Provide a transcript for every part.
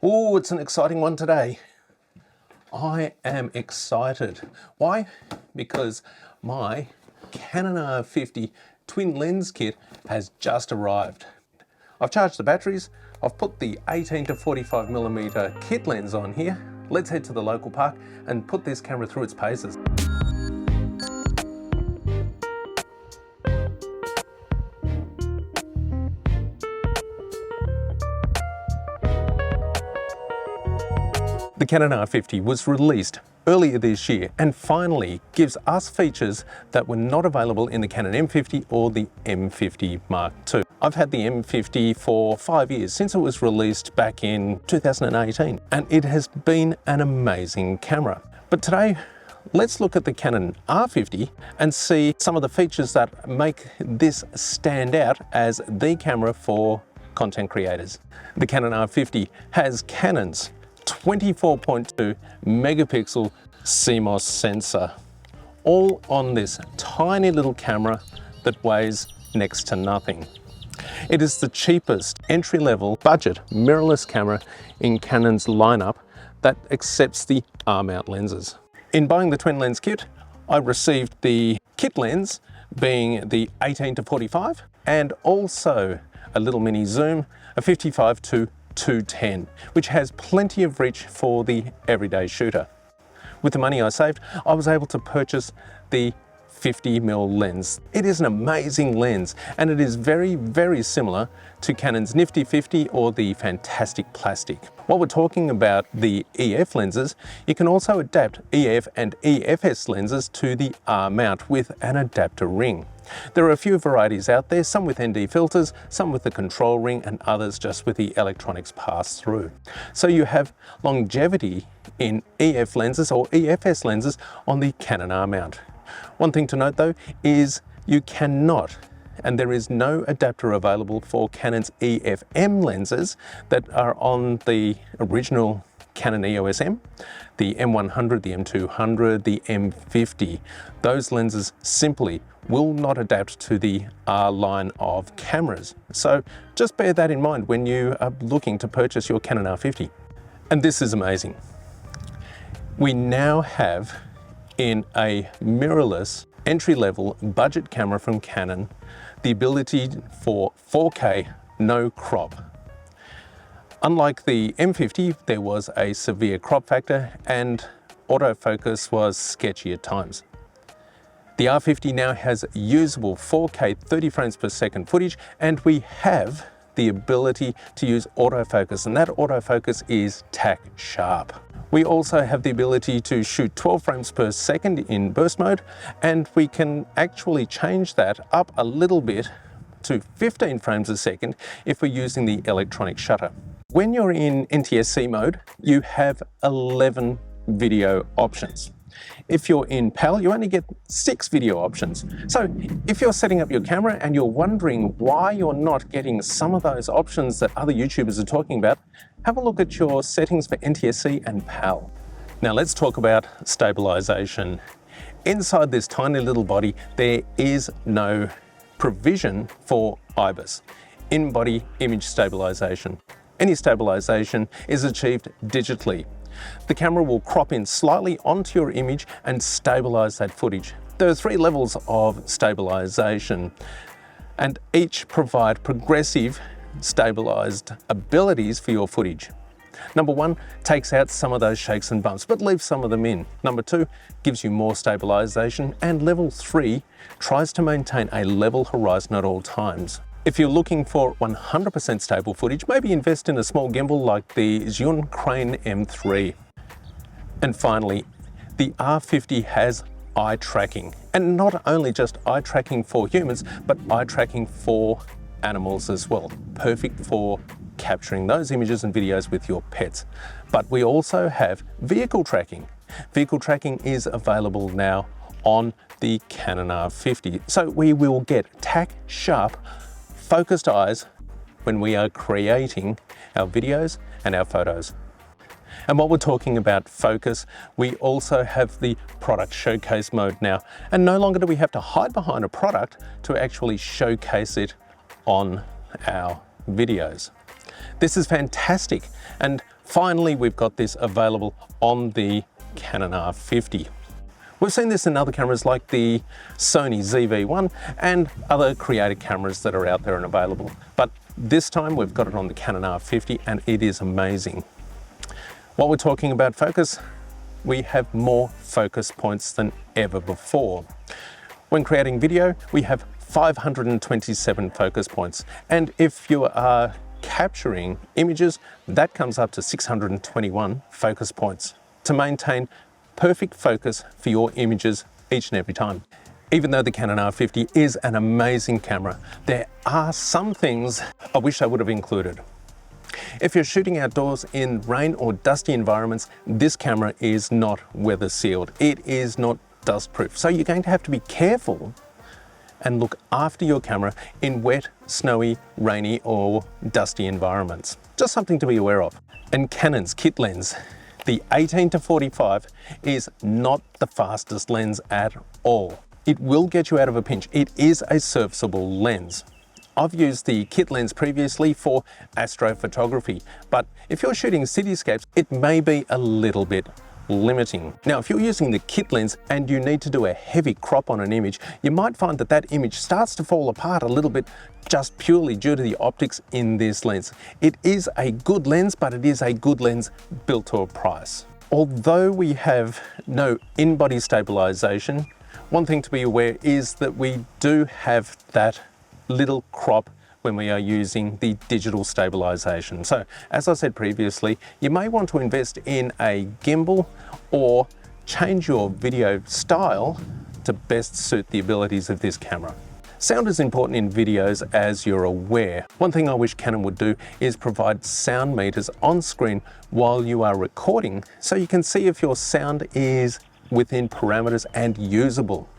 Oh, it's an exciting one today. I am excited. Why? Because my Canon R50 twin lens kit has just arrived. I've charged the batteries, I've put the 18 to 45mm kit lens on here. Let's head to the local park and put this camera through its paces. The Canon R50 was released earlier this year and finally gives us features that were not available in the Canon M50 or the M50 Mark II. I've had the M50 for 5 years, since it was released back in 2018, and it has been an amazing camera. But today, let's look at the Canon R50 and see some of the features that make this stand out as the camera for content creators. The Canon R50 has Canon's 24.2 megapixel CMOS sensor, all on this tiny little camera that weighs next to nothing. It is the cheapest entry-level budget mirrorless camera in Canon's lineup that accepts the R-mount lenses. In buying the twin lens kit, I received the kit lens being the 18 to 45 and also a little mini zoom, a 55 to 210, which has plenty of reach for the everyday shooter. With the money I saved, I was able to purchase the 50mm lens. It is an amazing lens, and it is very, very similar to Canon's Nifty 50 or the Fantastic Plastic. While we're talking about the EF lenses, you can also adapt EF and EFS lenses to the R mount with an adapter ring. There are a few varieties out there, some with ND filters, some with the control ring, and others just with the electronics pass-through. So you have longevity in EF lenses or EFS lenses on the Canon R mount. One thing to note though is you cannot, and there is no adapter available for Canon's EFM lenses that are on the original Canon EOS M, the M100, the M200, the M50. Those lenses simply will not adapt to the R line of cameras. So just bear that in mind when you are looking to purchase your Canon R50. And this is amazing. We now have in a mirrorless entry-level budget camera from Canon the ability for 4K no crop. Unlike the M50, there was a severe crop factor and autofocus was sketchy at times. The R50 now has usable 4K 30 frames per second footage, and we have the ability to use autofocus, and that autofocus is tack sharp. We also have the ability to shoot 12 frames per second in burst mode, and we can actually change that up a little bit to 15 frames a second if we're using the electronic shutter. When you're in NTSC mode, you have 11 video options. If you're in PAL, you only get 6 video options. So if you're setting up your camera and you're wondering why you're not getting some of those options that other YouTubers are talking about, have a look at your settings for NTSC and PAL. Now let's talk about stabilization. Inside this tiny little body, there is no provision for IBIS, in-body image stabilization. Any stabilization is achieved digitally. The camera will crop in slightly onto your image and stabilize that footage. There are 3 levels of stabilization, and each provide progressive stabilized abilities for your footage. Number 1 takes out some of those shakes and bumps, but leaves some of them in. Number 2 gives you more stabilization, and level 3 tries to maintain a level horizon at all times. If you're looking for 100% stable footage, maybe invest in a small gimbal like the Zhiyun Crane M3. And finally, the R50 has eye tracking, and not only just eye tracking for humans, but eye tracking for animals as well. Perfect for capturing those images and videos with your pets. But we also have vehicle tracking. Vehicle tracking is available now on the Canon R50. So we will get tack sharp focused eyes when we are creating our videos and our photos. And while we're talking about focus, we also have the product showcase mode now. And no longer do we have to hide behind a product to actually showcase it on our videos. This is fantastic. And Finally, we've got this available on the Canon R50. We've seen this in other cameras like the Sony ZV-1 and other creator cameras that are out there and available. But this time we've got it on the Canon R50 and it is amazing. While we're talking about focus, we have more focus points than ever before. When creating video, we have 527 focus points. And if you are capturing images, that comes up to 621 focus points to maintain perfect focus for your images each and every time. Even though the Canon R50 is an amazing camera, there are some things I wish I would have included. If you're shooting outdoors in rain or dusty environments, this camera is not weather sealed. It is not dust proof. So you're going to have to be careful and look after your camera in wet, snowy, rainy or dusty environments. Just something to be aware of. And Canon's kit lens, the 18-45 is not the fastest lens at all. It will get you out of a pinch. It is a serviceable lens. I've used the kit lens previously for astrophotography, but if you're shooting cityscapes, it may be a little bit limiting. Now, if you're using the kit lens and you need to do a heavy crop on an image, you might find that that image starts to fall apart a little bit just purely due to the optics in this lens. It is a good lens, but it is a good lens built to a price. Although we have no in-body stabilization, one thing to be aware is that we do have that little crop when we are using the digital stabilization. So as I said previously, you may want to invest in a gimbal or change your video style to best suit the abilities of this camera. Sound is important in videos, as you're aware. One thing I wish Canon would do is provide sound meters on screen while you are recording so you can see if your sound is within parameters and usable.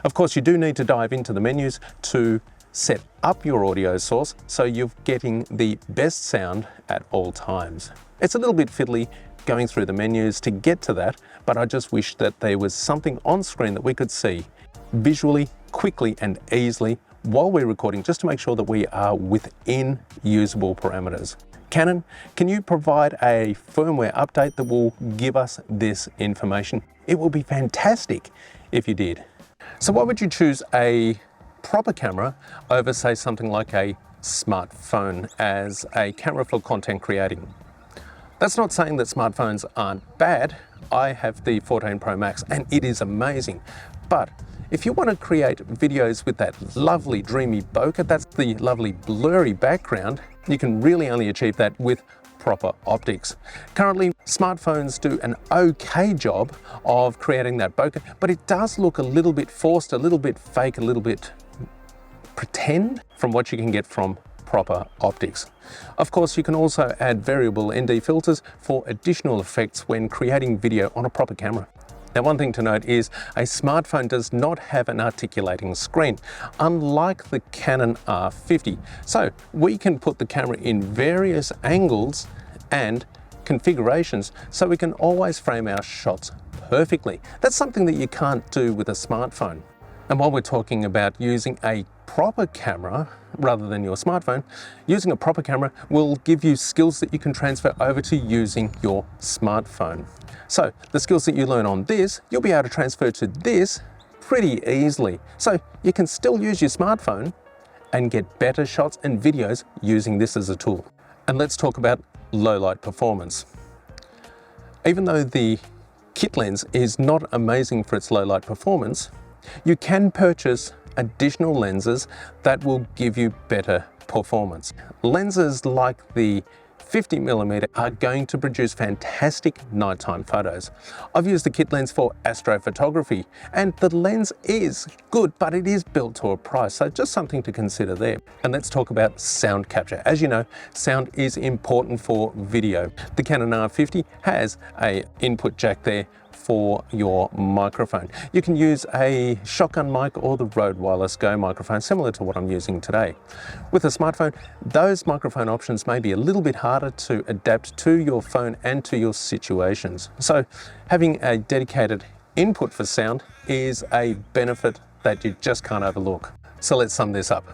Of course, you do need to dive into the menus to set up your audio source so you're getting the best sound at all times. It's a little bit fiddly going through the menus to get to that, but I just wish that there was something on screen that we could see visually, quickly and easily while we're recording, just to make sure that we are within usable parameters. Canon, can you provide a firmware update that will give us this information? It will be fantastic if you did. So why would you choose a proper camera over, say, something like a smartphone as a camera for content creating? That's not saying that smartphones aren't bad. I have the 14 Pro Max and it is amazing. But if you want to create videos with that lovely dreamy bokeh, that's the lovely blurry background, you can really only achieve that with proper optics. Currently, smartphones do an okay job of creating that bokeh, but it does look a little bit forced, a little bit fake, a little bit pretend from what you can get from proper optics. Of course, you can also add variable ND filters for additional effects when creating video on a proper camera. Now, one thing to note is a smartphone does not have an articulating screen, unlike the Canon R50. So we can put the camera in various angles and configurations so we can always frame our shots perfectly. That's something that you can't do with a smartphone. And while we're talking about using a proper camera rather than your smartphone, using a proper camera will give you skills that you can transfer over to using your smartphone. So the skills that you learn on this, you'll be able to transfer to this pretty easily. So you can still use your smartphone and get better shots and videos using this as a tool. And let's talk about low light performance. Even though the kit lens is not amazing for its low light performance, you can purchase additional lenses that will give you better performance. Lenses like the 50mm are going to produce fantastic nighttime photos. I've used the kit lens for astrophotography and the lens is good, but it is built to a price, so just something to consider there. And let's talk about sound capture. As you know, sound is important for video. The Canon R50 has an input jack there for your microphone. You can use a shotgun mic or the Rode Wireless Go microphone, similar to what I'm using today. With a smartphone, those microphone options may be a little bit harder to adapt to your phone and to your situations. So having a dedicated input for sound is a benefit that you just can't overlook. So let's sum this up.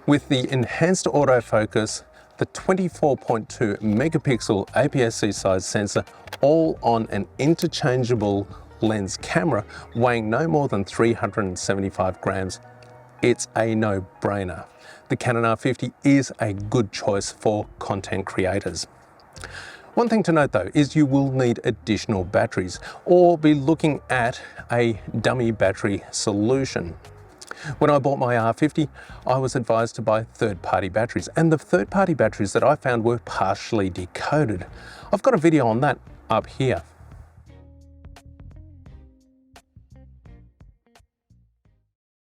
With the enhanced autofocus, the 24.2 megapixel APS-C size sensor, all on an interchangeable lens camera weighing no more than 375 grams. It's a no-brainer. The Canon R50 is a good choice for content creators. One thing to note though is you will need additional batteries or be looking at a dummy battery solution. When I bought my R50, I was advised to buy third-party batteries, and the third-party batteries that I found were partially decoded. I've got a video on that up here.